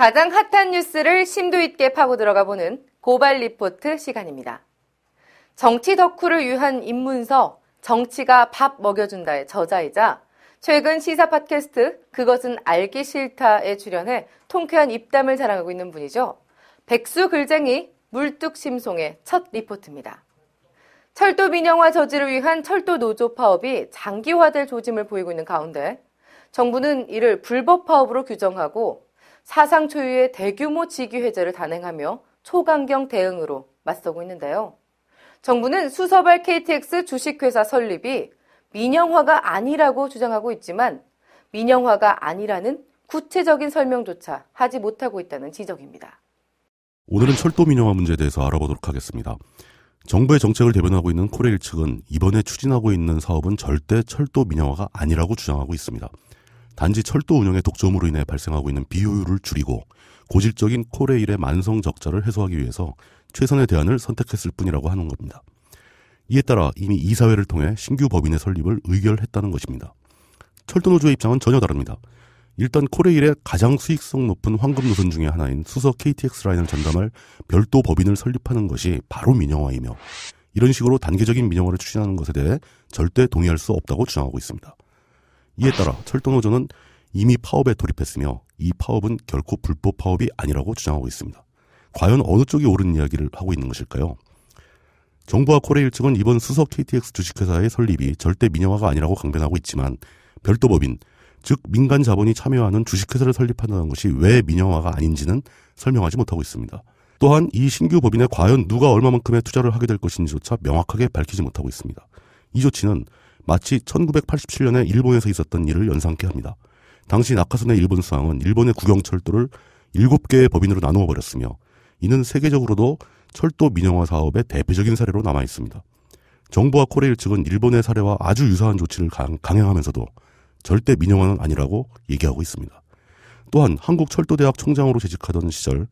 가장 핫한 뉴스를 심도 있게 파고 들어가 보는 고발 리포트 시간입니다. 정치 덕후를 위한 입문서 정치가 밥 먹여준다의 저자이자 최근 시사 팟캐스트 그것은 알기 싫다에 출연해 통쾌한 입담을 자랑하고 있는 분이죠. 백수 글쟁이 물뚝심송의 첫 리포트입니다. 철도 민영화 저지를 위한 철도 노조 파업이 장기화될 조짐을 보이고 있는 가운데 정부는 이를 불법 파업으로 규정하고 사상 초유의 대규모 직위 해제를 단행하며 초강경 대응으로 맞서고 있는데요. 정부는 수서발 KTX 주식회사 설립이 민영화가 아니라고 주장하고 있지만 민영화가 아니라는 구체적인 설명조차 하지 못하고 있다는 지적입니다. 오늘은 철도 민영화 문제에 대해서 알아보도록 하겠습니다. 정부의 정책을 대변하고 있는 코레일 측은 이번에 추진하고 있는 사업은 절대 철도 민영화가 아니라고 주장하고 있습니다. 단지 철도 운영의 독점으로 인해 발생하고 있는 비효율을 줄이고 고질적인 코레일의 만성 적자를 해소하기 위해서 최선의 대안을 선택했을 뿐이라고 하는 겁니다. 이에 따라 이미 이사회를 통해 신규 법인의 설립을 의결했다는 것입니다. 철도노조의 입장은 전혀 다릅니다. 일단 코레일의 가장 수익성 높은 황금 노선 중의 하나인 수서 KTX 라인을 전담할 별도 법인을 설립하는 것이 바로 민영화이며 이런 식으로 단계적인 민영화를 추진하는 것에 대해 절대 동의할 수 없다고 주장하고 있습니다. 이에 따라 철도노조는 이미 파업에 돌입했으며 이 파업은 결코 불법 파업이 아니라고 주장하고 있습니다. 과연 어느 쪽이 옳은 이야기를 하고 있는 것일까요? 정부와 코레일 측은 이번 수서 KTX 주식회사의 설립이 절대 민영화가 아니라고 강변하고 있지만 별도 법인, 즉 민간 자본이 참여하는 주식회사를 설립한다는 것이 왜 민영화가 아닌지는 설명하지 못하고 있습니다. 또한 이 신규 법인에 과연 누가 얼마만큼의 투자를 하게 될 것인지조차 명확하게 밝히지 못하고 있습니다. 이 조치는 마치 1987년에 일본에서 있었던 일을 연상케 합니다. 당시 나카소네 일본 수왕은 일본의 국영철도를 7개의 법인으로 나누어 버렸으며 이는 세계적으로도 철도 민영화 사업의 대표적인 사례로 남아 있습니다. 정부와 코레일 측은 일본의 사례와 아주 유사한 조치를 강행하면서도 절대 민영화는 아니라고 얘기하고 있습니다. 또한 한국철도대학 총장으로 재직하던 시절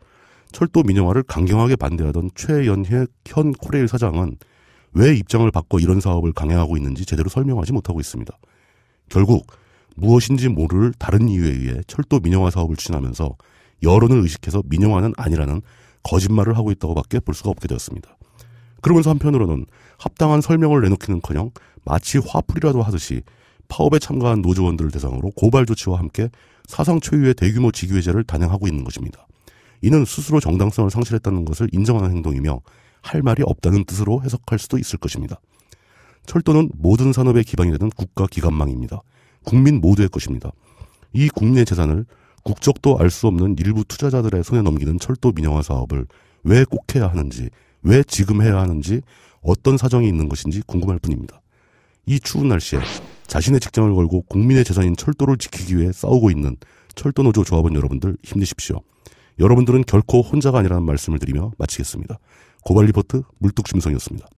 철도 민영화를 강경하게 반대하던 최연혜 현 코레일 사장은 왜 입장을 바꿔 이런 사업을 강행하고 있는지 제대로 설명하지 못하고 있습니다. 결국 무엇인지 모를 다른 이유에 의해 철도 민영화 사업을 추진하면서 여론을 의식해서 민영화는 아니라는 거짓말을 하고 있다고 밖에 볼 수가 없게 되었습니다. 그러면서 한편으로는 합당한 설명을 내놓기는커녕 마치 화풀이라도 하듯이 파업에 참가한 노조원들을 대상으로 고발 조치와 함께 사상 초유의 대규모 직위 해제를 단행하고 있는 것입니다. 이는 스스로 정당성을 상실했다는 것을 인정하는 행동이며 할 말이 없다는 뜻으로 해석할 수도 있을 것입니다. 철도는 모든 산업의 기반이 되는 국가 기관망입니다. 국민 모두의 것입니다. 이 국민의 재산을 국적도 알 수 없는 일부 투자자들의 손에 넘기는 철도 민영화 사업을 왜 꼭 해야 하는지, 왜 지금 해야 하는지, 어떤 사정이 있는 것인지 궁금할 뿐입니다. 이 추운 날씨에 자신의 직장을 걸고 국민의 재산인 철도를 지키기 위해 싸우고 있는 철도노조 조합원 여러분들 힘내십시오. 여러분들은 결코 혼자가 아니라는 말씀을 드리며 마치겠습니다. 고발 리포트 물뚝심성이었습니다.